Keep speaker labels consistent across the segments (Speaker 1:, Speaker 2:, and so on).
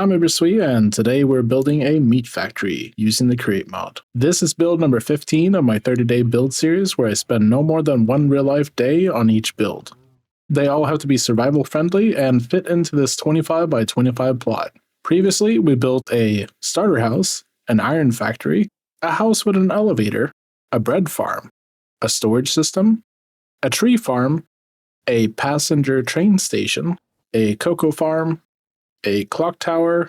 Speaker 1: I'm Uberswe, and today we're building a meat factory using the Create mod. This is build number 15 of my 30-day build series where I spend no more than one real-life day on each build. They all have to be survival friendly and fit into this 25 by 25 plot. Previously, we built a starter house, an iron factory, a house with an elevator, a bread farm, a storage system, a tree farm, a passenger train station, a cocoa farm, a clock tower,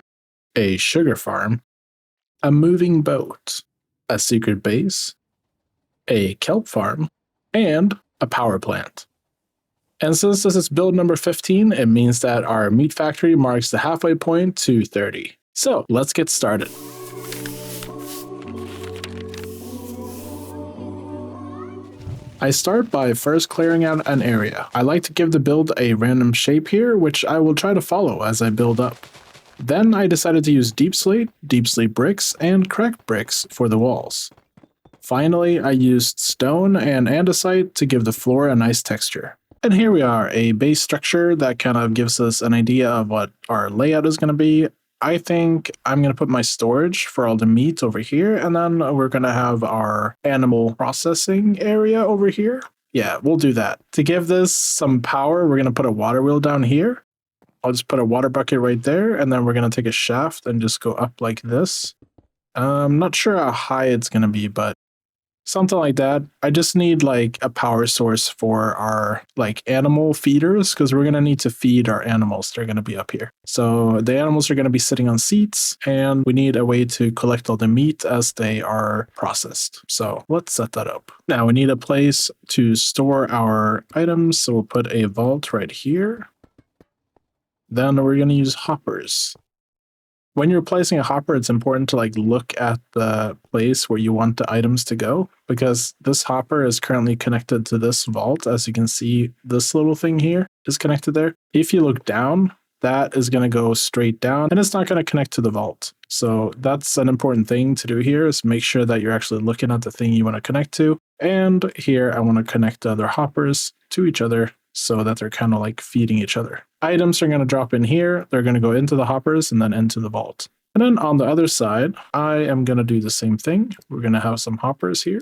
Speaker 1: a sugar farm, a moving boat, a secret base, a kelp farm, and a power plant. And since this is build number 15, it means that our meat factory marks the halfway point to 30. So let's get started. I start by first clearing out an area. I like to give the build a random shape here, which I will try to follow as I build up. Then I decided to use deep slate bricks, and cracked bricks for the walls. Finally, I used stone and andesite to give the floor a nice texture. And here we are, a base structure that kind of gives us an idea of what our layout is going to be. I think I'm going to put my storage for all the meat over here, and then we're going to have our animal processing area over here. Yeah, we'll do that. To give this some power, we're going to put a water wheel down here. I'll just put a water bucket right there, and then we're going to take a shaft and just go up like this. I'm not sure how high it's going to be, but something like that. I just need like a power source for our like animal feeders because we're going to need to feed our animals. They're going to be up here. So the animals are going to be sitting on seats and we need a way to collect all the meat as they are processed. So let's set that up. Now we need a place to store our items. So we'll put a vault right here. Then we're going to use hoppers. When you're placing a hopper, it's important to like look at the place where you want the items to go because this hopper is currently connected to this vault. As you can see, this little thing here is connected there. If you look down, that is going to go straight down and it's not going to connect to the vault. So that's an important thing to do here is make sure that you're actually looking at the thing you want to connect to. And here I want to connect the other hoppers to each other so that they're kind of like feeding each other. Items are going to drop in here. They're going to go into the hoppers and then into the vault. And then on the other side, I am going to do the same thing. We're going to have some hoppers here.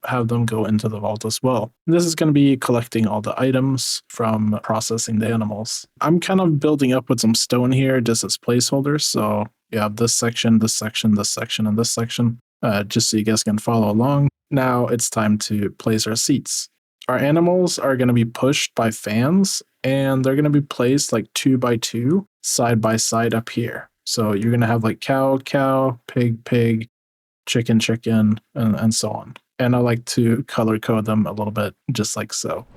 Speaker 1: Have them go into the vault as well. This is going to be collecting all the items from processing the animals. I'm kind of building up with some stone here just as placeholders. So you have this section, this section, this section, and this section, just so you guys can follow along. Now it's time to place our seats. Our animals are going to be pushed by fans and they're going to be placed like 2 by 2 side by side up here. So you're going to have like cow, cow, pig, pig, chicken, chicken, and so on. And I like to color code them a little bit just like so.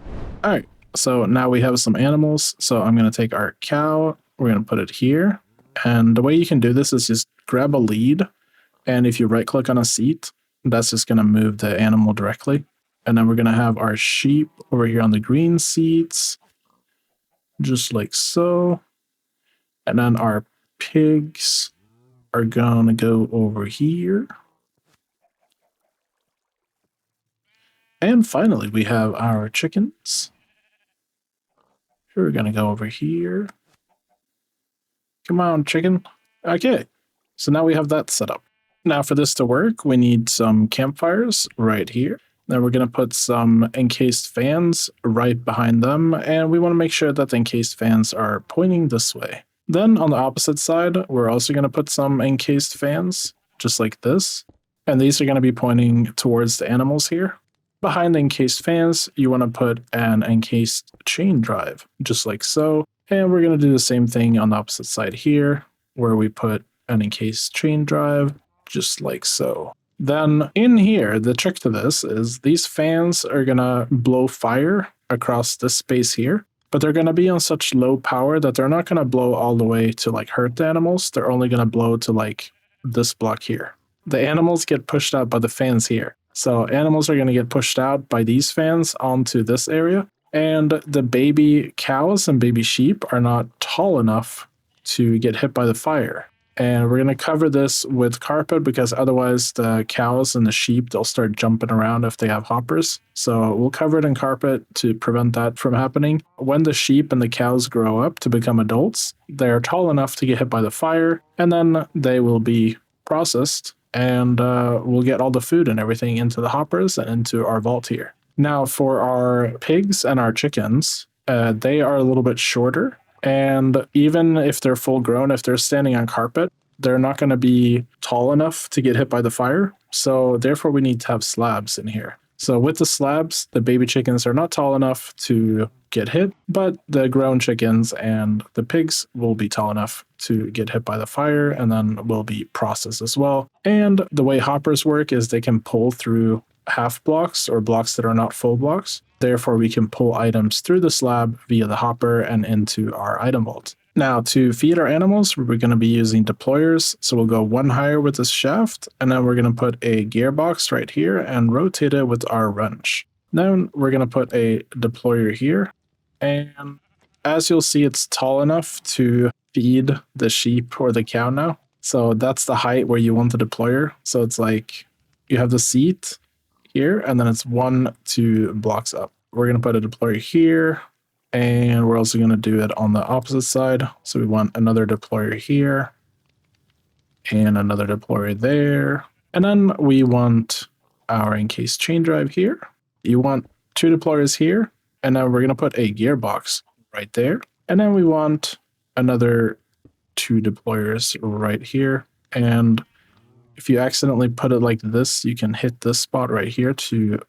Speaker 1: All right, so now we have some animals. So I'm going to take our cow, we're going to put it here. And the way you can do this is just grab a lead. And if you right click on a seat, that's just going to move the animal directly. And then we're going to have our sheep over here on the green seats, just like so. And then our pigs are going to go over here. And finally, we have our chickens. We're going to go over here. Come on, chicken. Okay, so now we have that set up. Now for this to work, we need some campfires right here. Then we're going to put some encased fans right behind them, and we want to make sure that the encased fans are pointing this way. Then on the opposite side, we're also going to put some encased fans, just like this, and these are going to be pointing towards the animals here. Behind the encased fans, you want to put an encased chain drive, just like so, and we're going to do the same thing on the opposite side here, where we put an encased chain drive, just like so. Then in here, the trick to this is these fans are going to blow fire across this space here, but they're going to be on such low power that they're not going to blow all the way to like hurt the animals. They're only going to blow to like this block here. The animals get pushed out by the fans here. So animals are going to get pushed out by these fans onto this area. And the baby cows and baby sheep are not tall enough to get hit by the fire. And we're going to cover this with carpet because otherwise the cows and the sheep, they'll start jumping around if they have hoppers. So we'll cover it in carpet to prevent that from happening. When the sheep and the cows grow up to become adults, they're tall enough to get hit by the fire, and then they will be processed, and we'll get all the food and everything into the hoppers and into our vault here. Now for our pigs and our chickens, they are a little bit shorter. And even if they're full grown, if they're standing on carpet, they're not going to be tall enough to get hit by the fire. So therefore, we need to have slabs in here. So with the slabs, the baby chickens are not tall enough to get hit, but the grown chickens and the pigs will be tall enough to get hit by the fire and then will be processed as well. And the way hoppers work is they can pull through half blocks or blocks that are not full blocks. Therefore, we can pull items through the slab via the hopper and into our item vault. Now, to feed our animals, we're going to be using deployers. So we'll go one higher with this shaft, and then we're going to put a gearbox right here and rotate it with our wrench. Then we're going to put a deployer here. And as you'll see, it's tall enough to feed the sheep or the cow now. So that's the height where you want the deployer. So it's like you have the seat here, and then it's 1-2 blocks up. We're going to put a deployer here, and we're also going to do it on the opposite side. So we want another deployer here, and another deployer there. And then we want our encased chain drive here. You want 2 deployers here, and then we're going to put a gearbox right there. And then we want another 2 deployers right here. And if you accidentally put it like this, you can hit this spot right here to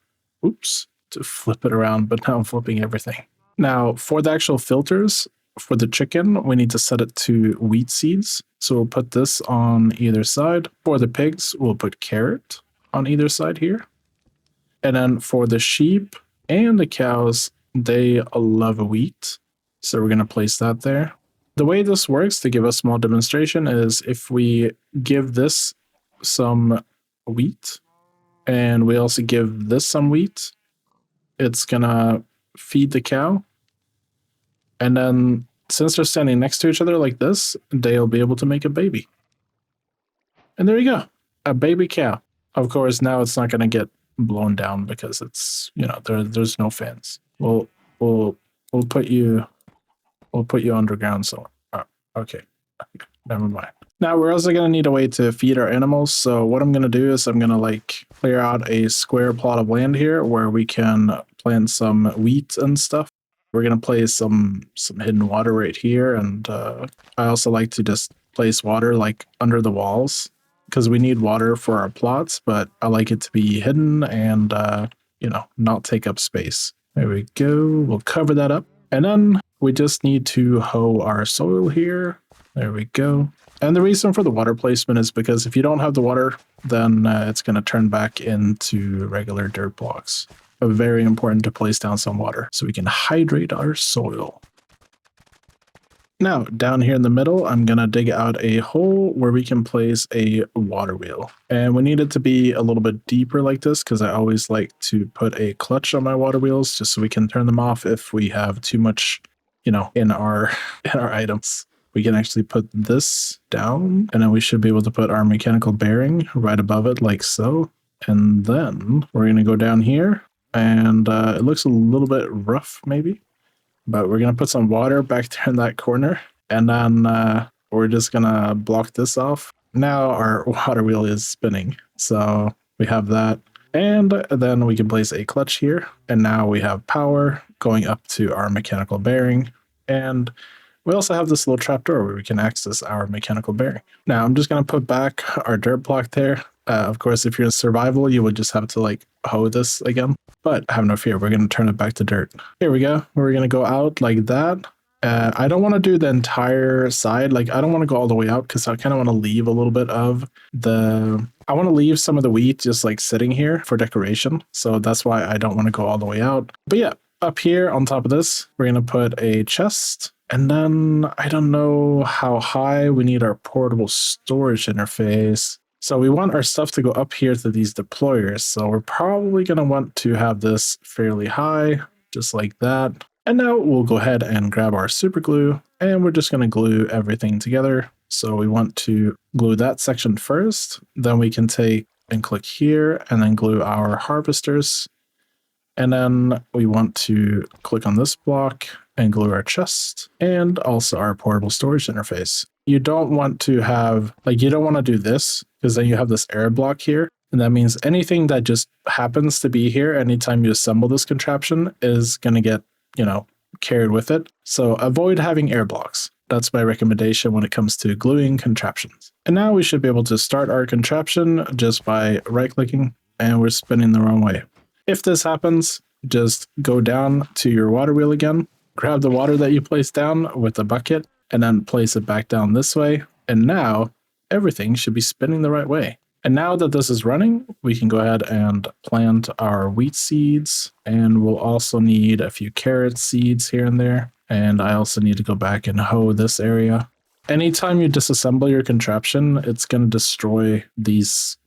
Speaker 1: flip it around, but now I'm flipping everything. Now, for the actual filters, for the chicken, we need to set it to wheat seeds. So we'll put this on either side. For the pigs, we'll put carrot on either side here. And then for the sheep and the cows, they love wheat. So we're going to place that there. The way this works, to give a small demonstration, is if we give this some wheat and we also give this some wheat, it's gonna feed the cow, and then since they're standing next to each other like this, they'll be able to make a baby. And there you go, a baby cow. Of course, now it's not gonna get blown down because it's, there's no fans. We'll put you underground somewhere. Okay, never mind. Now we're also going to need a way to feed our animals. So what I'm going to do is I'm going to clear out a square plot of land here where we can plant some wheat and stuff. We're going to place some hidden water right here. And I also like to just place water under the walls because we need water for our plots, but I like it to be hidden and, not take up space. There we go. We'll cover that up. And then we just need to hoe our soil here. There we go. And the reason for the water placement is because if you don't have the water, then it's going to turn back into regular dirt blocks. Very important to place down some water so we can hydrate our soil. Now, down here in the middle, I'm going to dig out a hole where we can place a water wheel. And we need it to be a little bit deeper like this because I always like to put a clutch on my water wheels just so we can turn them off if we have too much, in our items. We can actually put this down, and then we should be able to put our mechanical bearing right above it like so. And then we're going to go down here, and it looks a little bit rough maybe, but we're going to put some water back there in that corner, and then we're just going to block this off. Now our water wheel is spinning, so we have that. And then we can place a clutch here, and now we have power going up to our mechanical bearing. And we also have this little trapdoor where we can access our mechanical bearing. Now I'm just going to put back our dirt block there. Of course, if you're in survival, you would just have to hoe this again. But have no fear, we're going to turn it back to dirt. Here we go. We're going to go out like that. I don't want to do the entire side. I don't want to go all the way out because I kind of want to leave a little bit of I want to leave some of the wheat just sitting here for decoration. So that's why I don't want to go all the way out. But yeah, up here on top of this, we're going to put a chest. And then I don't know how high we need our portable storage interface. So we want our stuff to go up here to these deployers. So we're probably going to want to have this fairly high, just like that. And now we'll go ahead and grab our super glue, and we're just going to glue everything together So we want to glue that section first. Then we can take and click here and then glue our harvesters. And then we want to click on this block and glue our chest and also our portable storage interface. You don't want to have, you don't want to do this because then you have this error block here. And that means anything that just happens to be here anytime you assemble this contraption is going to get, carried with it. So avoid having error blocks. That's my recommendation when it comes to gluing contraptions. And now we should be able to start our contraption just by right-clicking, and we're spinning the wrong way. If this happens, just go down to your water wheel again, grab the water that you placed down with the bucket, and then place it back down this way. And now everything should be spinning the right way. And now that this is running, we can go ahead and plant our wheat seeds. And we'll also need a few carrot seeds here and there. And I also need to go back and hoe this area. Anytime you disassemble your contraption, it's going to destroy these.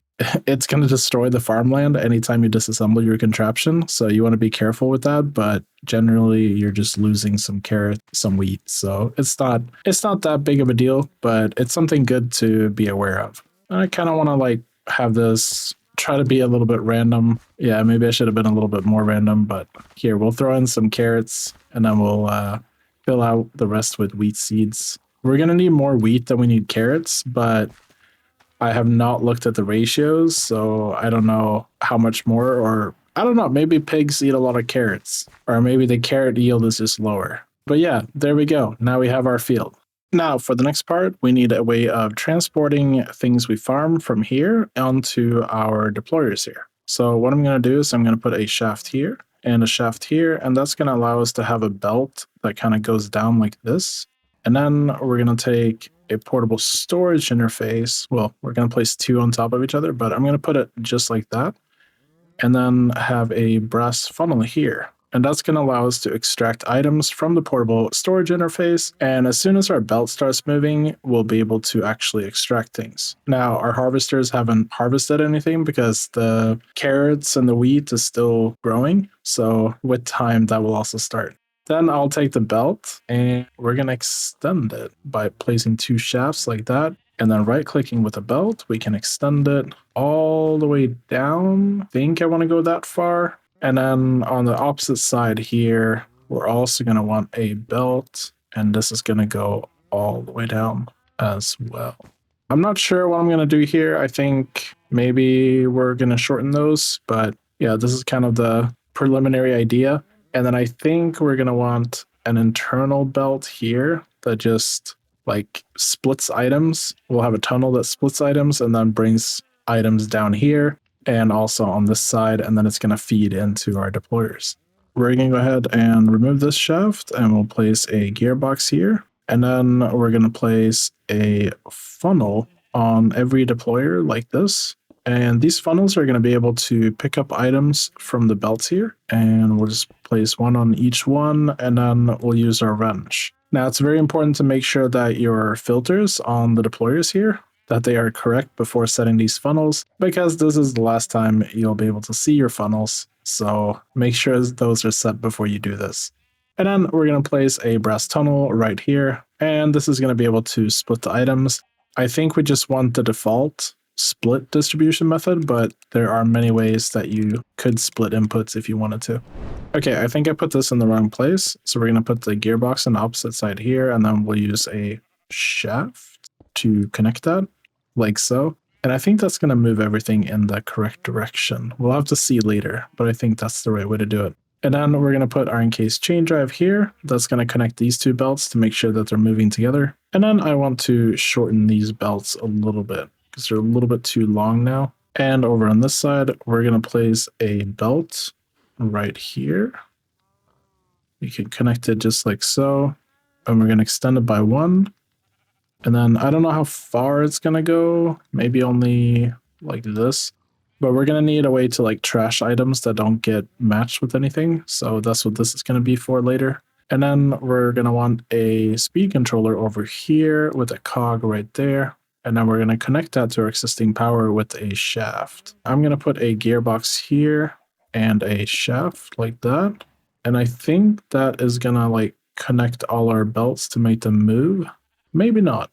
Speaker 1: It's going to destroy the farmland anytime you disassemble your contraption. So you want to be careful with that. But generally, you're just losing some carrot, some wheat. So it's not that big of a deal, but it's something good to be aware of. I kind of want to have this try to be a little bit random. Yeah, maybe I should have been a little bit more random, but here we'll throw in some carrots and then we'll fill out the rest with wheat seeds. We're going to need more wheat than we need carrots, but I have not looked at the ratios, so I don't know how much more, or I don't know, maybe pigs eat a lot of carrots, or maybe the carrot yield is just lower. But yeah, there we go. Now we have our field. Now, for the next part, we need a way of transporting things we farm from here onto our deployers here. So what I'm going to do is I'm going to put a shaft here and a shaft here, and that's going to allow us to have a belt that kind of goes down like this. And then we're going to take a portable storage interface. Well, we're going to place two on top of each other, but I'm going to put it just like that. And then have a brass funnel here. And that's going to allow us to extract items from the portable storage interface. And as soon as our belt starts moving, we'll be able to actually extract things. Now, our harvesters haven't harvested anything because the carrots and the wheat is still growing. So with time, that will also start. Then I'll take the belt and we're going to extend it by placing two shafts like that. And then right-clicking with the belt, we can extend it all the way down. I think I want to go that far. And then on the opposite side here, we're also going to want a belt, and this is going to go all the way down as well. I'm not sure what I'm going to do here. I think maybe we're going to shorten those, but yeah, this is kind of the preliminary idea. And then I think we're going to want an internal belt here that just splits items. We'll have a tunnel that splits items and then brings items down here. And also on this side, and then it's going to feed into our deployers. We're going to go ahead and remove this shaft, and we'll place a gearbox here. And then we're going to place a funnel on every deployer like this. And these funnels are going to be able to pick up items from the belts here. And we'll just place one on each one, and then we'll use our wrench. Now, it's very important to make sure that your filters on the deployers here, that they are correct before setting these funnels, because this is the last time you'll be able to see your funnels. So make sure those are set before you do this. And then we're going to place a brass tunnel right here, and this is going to be able to split the items. I think we just want the default split distribution method, but there are many ways that you could split inputs if you wanted to. Okay, I think I put this in the wrong place. So we're going to put the gearbox on the opposite side here, and then we'll use a shaft to connect that. Like so. And I think that's going to move everything in the correct direction. We'll have to see later, but I think that's the right way to do it. And then we're going to put our encased chain drive here. That's going to connect these two belts to make sure that they're moving together. And then I want to shorten these belts a little bit because they're a little bit too long now. And over on this side, we're going to place a belt right here. You can connect it just like so. And we're going to extend it by one. And then I don't know how far it's going to go, maybe only like this, but we're going to need a way to trash items that don't get matched with anything. So that's what this is going to be for later. And then we're going to want a speed controller over here with a cog right there. And then we're going to connect that to our existing power with a shaft. I'm going to put a gearbox here and a shaft like that. And I think that is going to connect all our belts to make them move. Maybe not.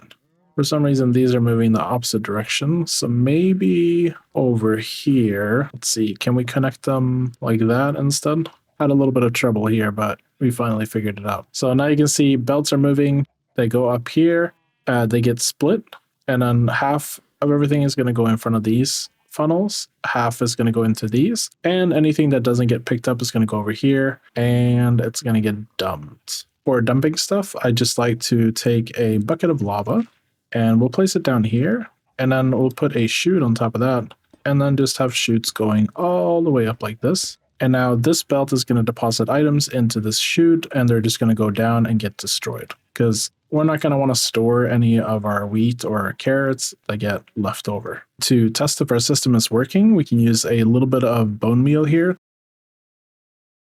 Speaker 1: For some reason, these are moving the opposite direction. So maybe over here, let's see, can we connect them like that instead? Had a little bit of trouble here, but we finally figured it out. So now you can see belts are moving. They go up here, they get split, and then half of everything is going to go in front of these funnels, half is going to go into these, and anything that doesn't get picked up is going to go over here, and it's going to get dumped. For dumping stuff, I just like to take a bucket of lava, and we'll place it down here, and then we'll put a chute on top of that, and then just have chutes going all the way up like this. And now this belt is going to deposit items into this chute, and they're just going to go down and get destroyed, because we're not going to want to store any of our wheat or our carrots that get left over. To test if our system is working, we can use a little bit of bone meal here.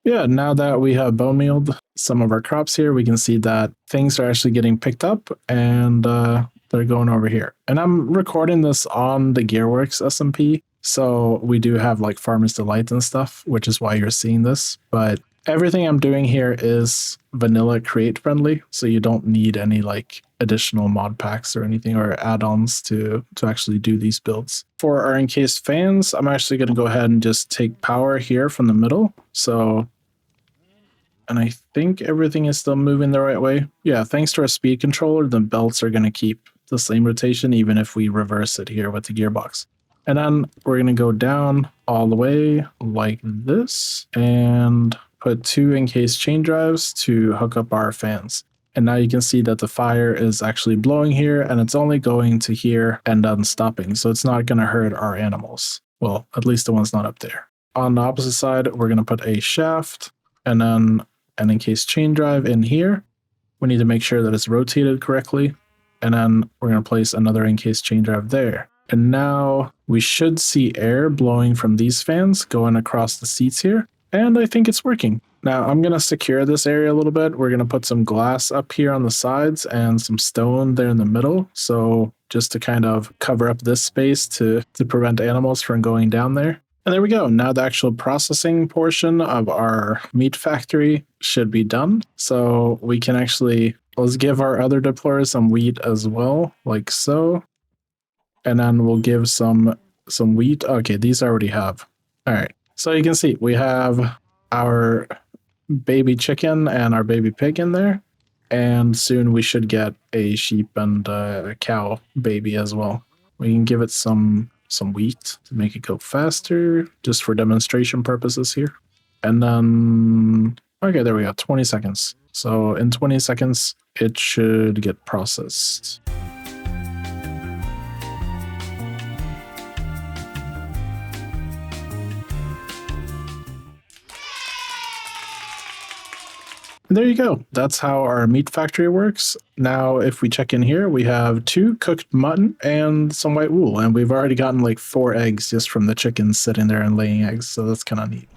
Speaker 1: Yeah, now that we have bone mealed some of our crops here, we can see that things are actually getting picked up, and they're going over here. And I'm recording this on the Gearworks SMP, so we do have like Farmer's Delight and stuff, which is why you're seeing this. But everything I'm doing here is vanilla create friendly, so you don't need any like additional mod packs or anything or add-ons to actually do these builds. For our encased fans, I'm actually going to go ahead and just take power here from the middle. So, and I think everything is still moving the right way. Yeah, thanks to our speed controller, the belts are going to keep the same rotation even if we reverse it here with the gearbox. And then we're going to go down all the way like this and put 2 encased chain drives to hook up our fans. And now you can see that the fire is actually blowing here, and it's only going to here and then stopping. So it's not going to hurt our animals. Well, at least the one's not up there. On the opposite side, we're going to put a shaft and then an encased chain drive in here. We need to make sure that it's rotated correctly. And then we're going to place another encased chain drive there. And now we should see air blowing from these fans going across the seats here. And I think it's working. Now I'm going to secure this area a little bit. We're going to put some glass up here on the sides and some stone there in the middle. So just to kind of cover up this space to prevent animals from going down there. And there we go. Now the actual processing portion of our meat factory should be done. So we can actually, let's give our other deployers some wheat as well, like so. And then we'll give some wheat. Okay, these I already have. All right. So you can see we have our baby chicken and our baby pig in there. And soon we should get a sheep and a cow baby as well. We can give it some wheat to make it go faster, just for demonstration purposes here. And then, okay, there we go, 20 seconds. So in 20 seconds, it should get processed. And there you go. That's how our meat factory works. Now, if we check in here, we have 2 cooked mutton and some white wool. And we've already gotten like 4 eggs just from the chickens sitting there and laying eggs. So that's kind of neat.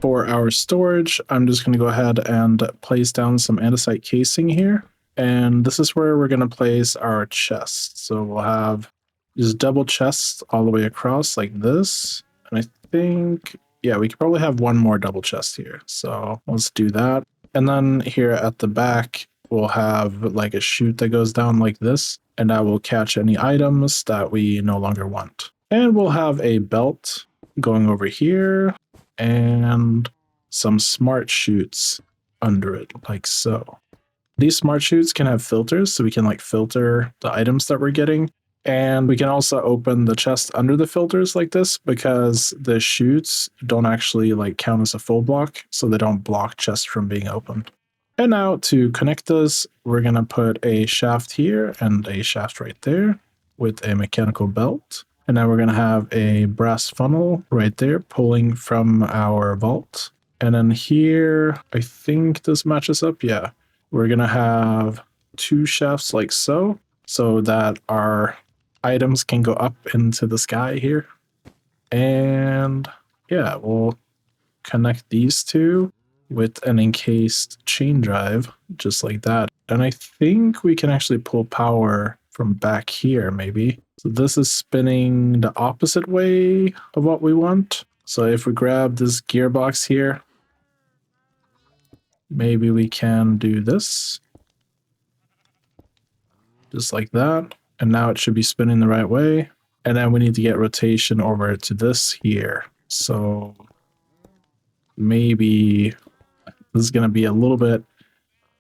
Speaker 1: For our storage, I'm just going to go ahead and place down some andesite casing here. And this is where we're going to place our chest. So we'll have just double chests all the way across like this. And I think, yeah, we could probably have one more double chest here. So let's do that. And then here at the back, we'll have like a chute that goes down like this, and that will catch any items that we no longer want. And we'll have a belt going over here and some smart chutes under it, like so. These smart chutes can have filters, so we can like filter the items that we're getting. And we can also open the chest under the filters like this, because the chutes don't actually like count as a full block, so they don't block chests from being opened. And now to connect this, we're going to put a shaft here and a shaft right there with a mechanical belt. And now we're going to have a brass funnel right there pulling from our vault. And then here, I think this matches up. Yeah, we're going to have 2 shafts like so that our items can go up into the sky here. And yeah, we'll connect these 2 with an encased chain drive, just like that. And I think we can actually pull power from back here, maybe. So this is spinning the opposite way of what we want. So if we grab this gearbox here, maybe we can do this. Just like that. And now it should be spinning the right way. And then we need to get rotation over to this here. So maybe this is going to be a little bit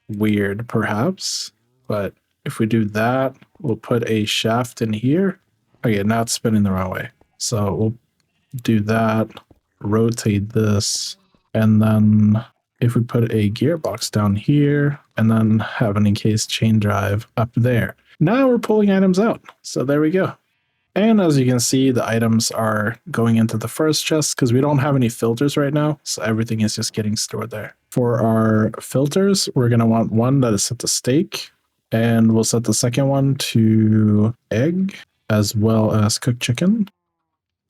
Speaker 1: weird, perhaps. But if we do that, we'll put a shaft in here. Okay, now it's spinning the wrong way. So we'll do that, rotate this, and then if we put a gearbox down here and then have an encased chain drive up there. Now we're pulling items out. So there we go. And as you can see, the items are going into the first chest because we don't have any filters right now. So everything is just getting stored there. For our filters, we're going to want one that is set to steak. And we'll set the second one to egg as well as cooked chicken.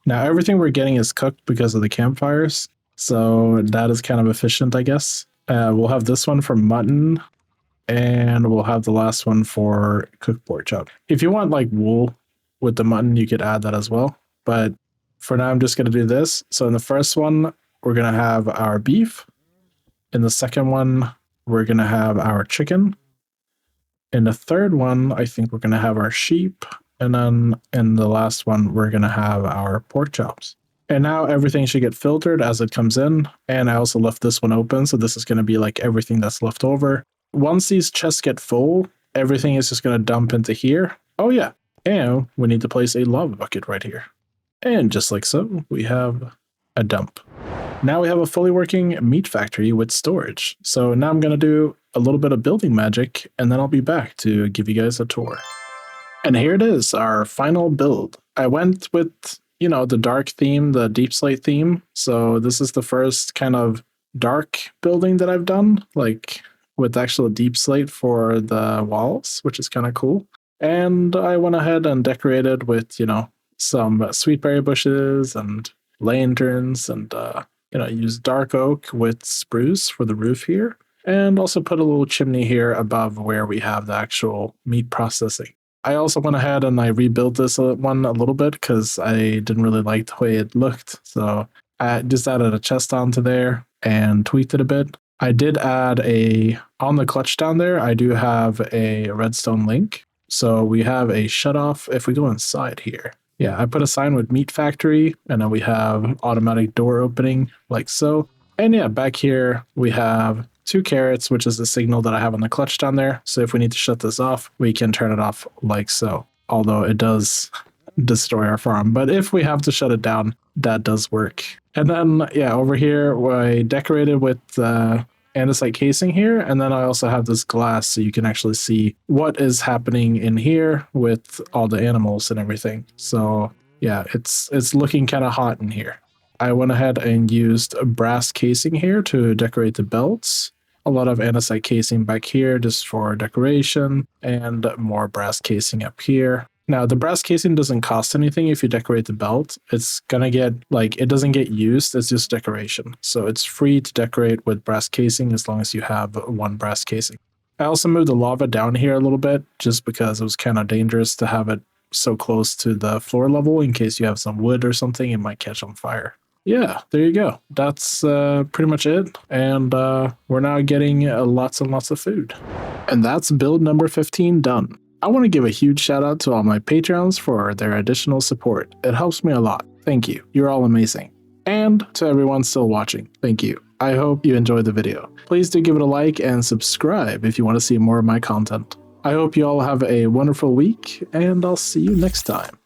Speaker 1: Now everything we're getting is cooked because of the campfires. So that is kind of efficient, I guess. We'll have this one for mutton. And we'll have the last one for cooked pork chop. If you want like wool with the mutton, you could add that as well. But for now, I'm just going to do this. So in the first one, we're going to have our beef. In the second one, we're going to have our chicken. In the third one, I think we're going to have our sheep. And then in the last one, we're going to have our pork chops. And now everything should get filtered as it comes in. And I also left this one open. So this is going to be like everything that's left over. Once these chests get full, everything is just going to dump into here. Oh yeah. And we need to place a lava bucket right here. And just like so, we have a dump. Now we have a fully working meat factory with storage. So now I'm going to do a little bit of building magic, and then I'll be back to give you guys a tour. And here it is, our final build. I went with, the dark theme, the deep slate theme. So this is the first kind of dark building that I've done, like with actual deep slate for the walls, which is kind of cool. And I went ahead and decorated with, some sweetberry bushes and lanterns and, used dark oak with spruce for the roof here. And also put a little chimney here above where we have the actual meat processing. I also went ahead and I rebuilt this one a little bit because I didn't really like the way it looked. So I just added a chest onto there and tweaked it a bit. I did add on the clutch down there, I do have a redstone link. So we have a shut off if we go inside here. Yeah, I put a sign with meat factory and then we have automatic door opening like so. And yeah, back here we have 2 carrots, which is the signal that I have on the clutch down there. So if we need to shut this off, we can turn it off like so. Although it does destroy our farm. But if we have to shut it down, that does work. And then, yeah, over here, I decorated with andesite casing here. And then I also have this glass so you can actually see what is happening in here with all the animals and everything. So yeah, it's looking kind of hot in here. I went ahead and used a brass casing here to decorate the belts. A lot of andesite casing back here just for decoration and more brass casing up here. Now, the brass casing doesn't cost anything if you decorate the belt. It's gonna get, it doesn't get used, it's just decoration. So it's free to decorate with brass casing as long as you have one brass casing. I also moved the lava down here a little bit just because it was kind of dangerous to have it so close to the floor level in case you have some wood or something, it might catch on fire. Yeah, there you go. That's pretty much it. And we're now getting lots and lots of food. And that's build number 15 done. I want to give a huge shout out to all my Patreons for their additional support. It helps me a lot. Thank you. You're all amazing. And to everyone still watching, thank you. I hope you enjoyed the video. Please do give it a like and subscribe if you want to see more of my content. I hope you all have a wonderful week, and I'll see you next time.